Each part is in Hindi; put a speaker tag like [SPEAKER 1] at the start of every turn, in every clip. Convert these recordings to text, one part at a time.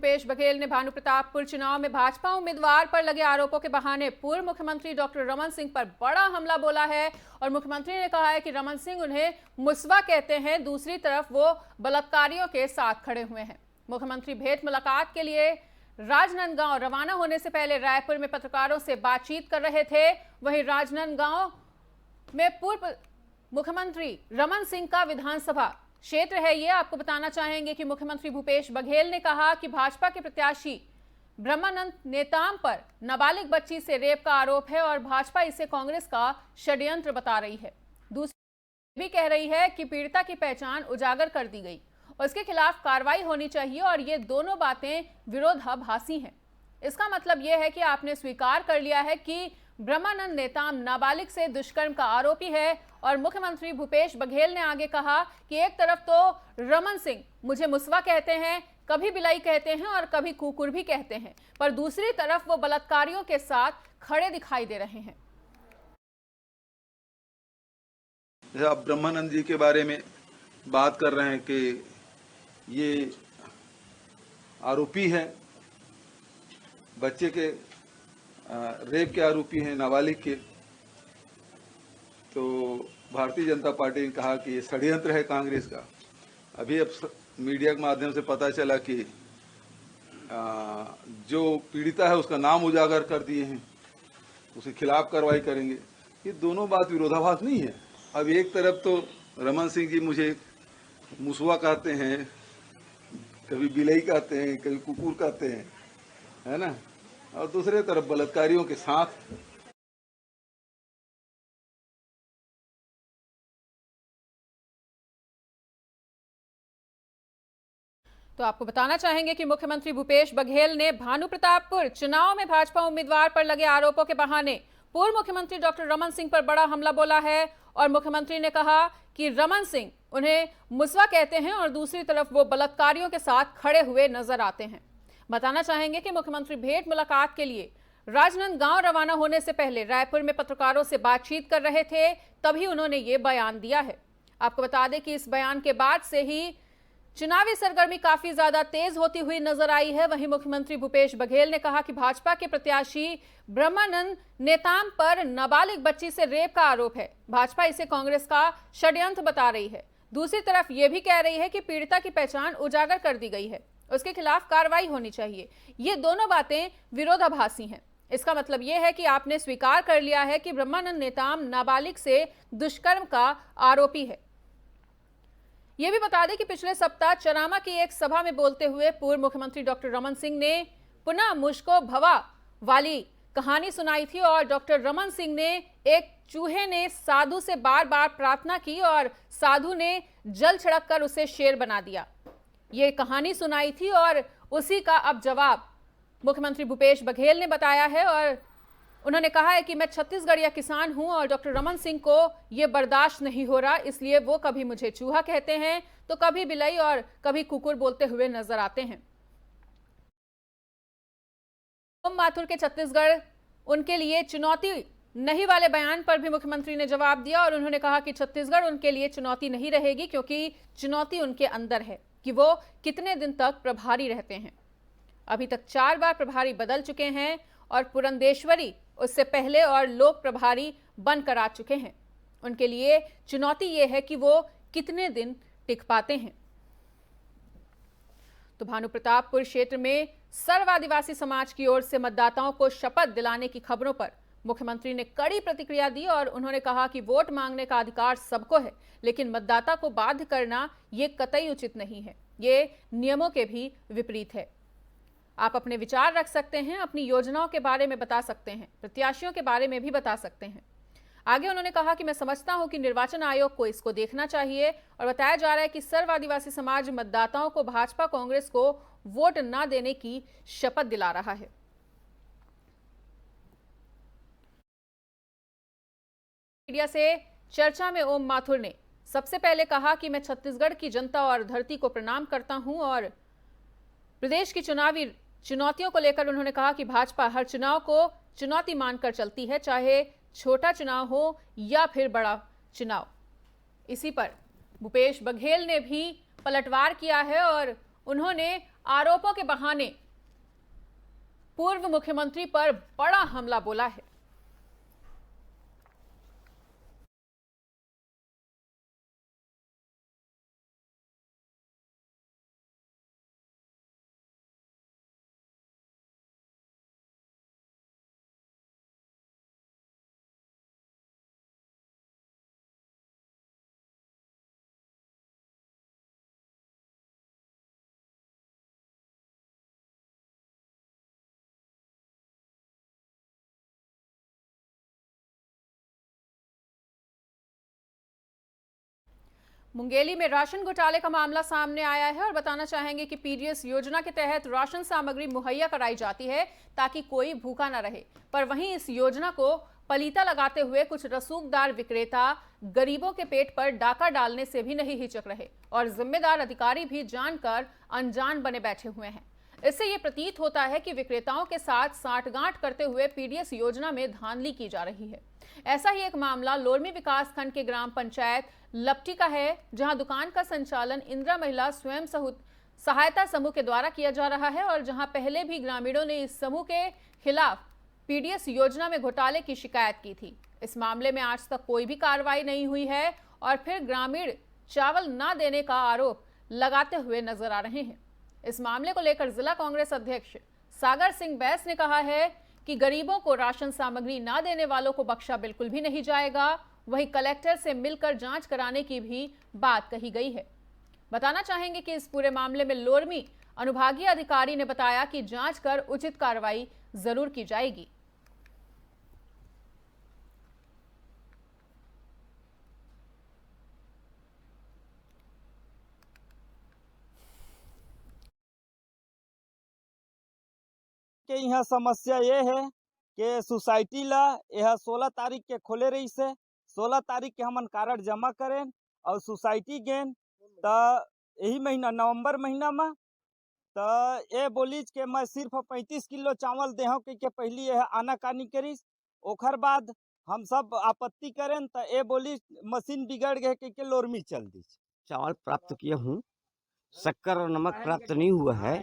[SPEAKER 1] भूपेश बघेल ने भानु प्रतापपुर चुनाव में भाजपा उम्मीदवार पर लगे आरोपों के बहाने पूर्व मुख्यमंत्री डॉक्टर रमन सिंह पर बड़ा हमला बोला है और मुख्यमंत्री ने कहा है कि रमन सिंह उन्हें मुसवा कहते हैं, दूसरी तरफ वो बलात्कारियों के साथ खड़े हुए हैं। मुख्यमंत्री भेंट मुलाकात के लिए राजनांदगांव रवाना होने से पहले रायपुर में पत्रकारों से बातचीत कर रहे थे। वहीं राजनांदगांव में पूर्व मुख्यमंत्री रमन सिंह का विधानसभा क्षेत्र है। ये आपको बताना चाहेंगे कि मुख्यमंत्री भूपेश बघेल ने कहा कि भाजपा के प्रत्याशी ब्रह्मानंद नेताम पर नाबालिग बच्ची से रेप का आरोप है और भाजपा इसे कांग्रेस का षड्यंत्र बता रही है। दूसरी भी कह रही है कि पीड़िता की पहचान उजागर कर दी गई और इसके खिलाफ कार्रवाई होनी चाहिए और ये दोनों बातें विरोधाभासी हैं। इसका मतलब यह है कि आपने स्वीकार कर लिया है कि ब्रह्मानंद नेताम नाबालिग से दुष्कर्म का आरोपी है और मुख्यमंत्री भूपेश बघेल ने आगे कहा कि एक तरफ तो रमन सिंह मुझे मुसवा कहते हैं, कभी बिलाई कहते हैं और कभी कुकुर भी कहते हैं, पर दूसरी तरफ वो बलात्कारियों के साथ खड़े दिखाई दे रहे हैं।
[SPEAKER 2] आप ब्रह्मानंद जी के बारे में बात कर रहे हैं कि ये आरोपी है, बच्चे के रेप के आरोपी हैं, नाबालिग के। तो भारतीय जनता पार्टी ने कहा कि ये षड्यंत्र है कांग्रेस का। अभी अब मीडिया के माध्यम से पता चला कि जो पीड़िता है उसका नाम उजागर कर दिए हैं, उसके खिलाफ कार्रवाई करेंगे। ये दोनों बात विरोधाभास नहीं है। अब एक तरफ तो रमन सिंह जी मुझे मुसवा कहते हैं, कभी बिलई कहते हैं, कभी कुकुर कहते हैं, है ना, और दूसरे तरफ बलात्कारियों के साथ।
[SPEAKER 1] तो आपको बताना चाहेंगे कि मुख्यमंत्री भूपेश बघेल ने भानु प्रतापपुर चुनाव में भाजपा उम्मीदवार पर लगे आरोपों के बहाने पूर्व मुख्यमंत्री डॉक्टर रमन सिंह पर बड़ा हमला बोला है और मुख्यमंत्री ने कहा कि रमन सिंह उन्हें मुसवा कहते हैं और दूसरी तरफ वो बलात्कारियों के साथ खड़े हुए नजर आते हैं। बताना चाहेंगे कि मुख्यमंत्री भेंट मुलाकात के लिए राजनांदगांव रवाना होने से पहले रायपुर में पत्रकारों से बातचीत कर रहे थे, तभी उन्होंने ये बयान दिया है। आपको बता दें कि इस बयान के बाद से ही चुनावी सरगर्मी काफी ज्यादा तेज होती हुई नजर आई है। वहीं मुख्यमंत्री भूपेश बघेल ने कहा कि भाजपा के प्रत्याशी ब्रह्मानंद नेताम पर नाबालिग बच्ची से रेप का आरोप है, भाजपा इसे कांग्रेस का षड्यंत्र बता रही है। दूसरी तरफ ये भी कह रही है कि पीड़िता की पहचान उजागर कर दी गई है, उसके खिलाफ कार्रवाई होनी चाहिए। ये दोनों बातें विरोधाभासी हैं। इसका मतलब यह है कि आपने स्वीकार कर लिया है कि ब्रह्मानंद नेताम नाबालिग से दुष्कर्म का आरोपी है। यह भी बता दें कि पिछले सप्ताह चरामा की एक सभा में बोलते हुए पूर्व मुख्यमंत्री डॉक्टर रमन सिंह ने पुनः मुझको भवा वाली कहानी सुनाई थी और डॉक्टर रमन सिंह ने एक चूहे ने साधु से बार बार प्रार्थना की और साधु ने जल छिड़क कर उसे शेर बना दिया। ये कहानी सुनाई थी और उसी का अब जवाब मुख्यमंत्री भूपेश बघेल ने बताया है और उन्होंने कहा है कि मैं छत्तीसगढ़िया किसान हूं और डॉक्टर रमन सिंह को यह बर्दाश्त नहीं हो रहा, इसलिए वो कभी मुझे चूहा कहते हैं तो कभी बिलाई और कभी कुकुर बोलते हुए नजर आते हैं। ओम माथुर के छत्तीसगढ़ उनके लिए चुनौती नहीं वाले बयान पर भी मुख्यमंत्री ने जवाब दिया और उन्होंने कहा कि छत्तीसगढ़ उनके लिए चुनौती नहीं रहेगी, क्योंकि चुनौती उनके अंदर है कि वो कितने दिन तक प्रभारी रहते हैं। अभी तक 4 बार प्रभारी बदल चुके हैं और पुरंदेश्वरी उससे पहले और लोक प्रभारी बनकर आ चुके हैं। उनके लिए चुनौती यह है कि वो कितने दिन टिक पाते हैं। तो भानु प्रतापपुर क्षेत्र में सर्व आदिवासी समाज की ओर से मतदाताओं को शपथ दिलाने की खबरों पर मुख्यमंत्री ने कड़ी प्रतिक्रिया दी और उन्होंने कहा कि वोट मांगने का अधिकार सबको है, लेकिन मतदाता को बाध्य करना ये कतई उचित नहीं है, ये नियमों के भी विपरीत है। आप अपने विचार रख सकते हैं, अपनी योजनाओं के बारे में बता सकते हैं, प्रत्याशियों के बारे में भी बता सकते हैं। आगे उन्होंने कहा कि मैं समझता हूं कि निर्वाचन आयोग को इसको देखना चाहिए और बताया जा रहा है कि सर्व आदिवासी समाज मतदाताओं को भाजपा कांग्रेस को वोट न देने की शपथ दिला रहा है। मीडिया से चर्चा में ओम माथुर ने सबसे पहले कहा कि मैं छत्तीसगढ़ की जनता और धरती को प्रणाम करता हूं और प्रदेश की चुनावी चुनौतियों को लेकर उन्होंने कहा कि भाजपा हर चुनाव को चुनौती मानकर चलती है, चाहे छोटा चुनाव हो या फिर बड़ा चुनाव। इसी पर भूपेश बघेल ने भी पलटवार किया है और उन्होंने आरोपों के बहाने पूर्व मुख्यमंत्री पर बड़ा हमला बोला है। मुंगेली में राशन घोटाले का मामला सामने आया है और बताना चाहेंगे कि पीडीएस योजना के तहत राशन सामग्री मुहैया कराई जाती है ताकि कोई भूखा न रहे, पर वहीं इस योजना को पलीता लगाते हुए कुछ रसूखदार विक्रेता गरीबों के पेट पर डाका डालने से भी नहीं हिचक रहे और जिम्मेदार अधिकारी भी जानकर अनजान बने बैठे हुए हैं। इससे ये प्रतीत होता है कि विक्रेताओं के साथ साठगांठ करते हुए पीडीएस योजना में धांधली की जा रही है। ऐसा ही एक मामला लोरमी विकासखंड के ग्राम पंचायत लपटी का है, जहां दुकान का संचालन इंदिरा महिला स्वयं सहायता समूह के द्वारा किया जा रहा है और जहां पहले भी ग्रामीणों ने इस समूह के खिलाफ पीडीएस योजना में घोटाले की शिकायत की थी। इस मामले में आज तक कोई भी कार्रवाई नहीं हुई है और फिर ग्रामीण चावल न देने का आरोप लगाते हुए नजर आ रहे हैं। इस मामले को लेकर जिला कांग्रेस अध्यक्ष सागर सिंह बैस ने कहा है कि गरीबों को राशन सामग्री न देने वालों को बख्शा बिल्कुल भी नहीं जाएगा। वहीं कलेक्टर से मिलकर जांच कराने की भी बात कही गई है। बताना चाहेंगे कि इस पूरे मामले में लोरमी अनुभागीय अधिकारी ने बताया कि जांच कर उचित कार्रवाई जरूर की जाएगी।
[SPEAKER 3] के यहाँ समस्या ये है कि सोसाइटी ला यह 16 तारीख के खोले रही से 16 तारीख के हमन कारड जमा करें और सोसाइटी गेन तो यही महीना नवंबर महीना में तो ये बोलीज के मैं सिर्फ 35 किलो चावल देहूँ के पहली यह आनाकानी करीस। ओखर बाद हम सब आपत्ति करें तो ये बोली मशीन बिगड़ गए के लोरमी चल दी।
[SPEAKER 4] चावल प्राप्त किया हूँ, शक्कर और नमक प्राप्त नहीं हुआ है।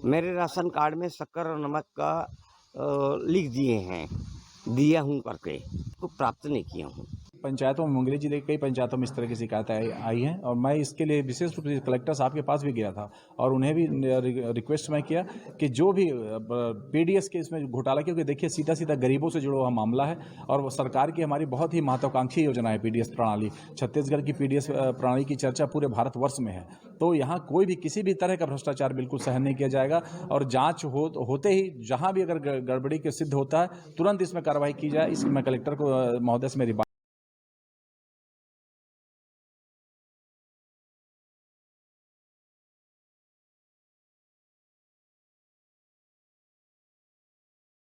[SPEAKER 4] मेरे राशन कार्ड में शक्कर और नमक का लिख दिए हैं, दिया हूँ करके, को प्राप्त नहीं किया हूँ।
[SPEAKER 5] पंचायतों में मुंगेली जिले के कई पंचायतों में इस तरह की शिकायतें आई हैं और मैं इसके लिए विशेष रूप से कलेक्टर साहब के पास भी गया था और उन्हें भी रिक्वेस्ट मैं किया कि जो भी पीडीएस के इसमें घोटाला, क्योंकि देखिए सीधा सीधा गरीबों से जुड़ा हुआ मामला है और वो सरकार की हमारी बहुत ही महत्वाकांक्षी योजना है पीडीएस प्रणाली। छत्तीसगढ़ की पीडीएस प्रणाली की चर्चा पूरे भारतवर्ष में है, तो यहाँ कोई भी किसी भी तरह का भ्रष्टाचार बिल्कुल सहन नहीं किया जाएगा और जाँच होते ही जहाँ भी अगर गड़बड़ी के सिद्ध होता है तुरंत इसमें कार्रवाई की जाए। इसकी मैं कलेक्टर को महोदय से मेरी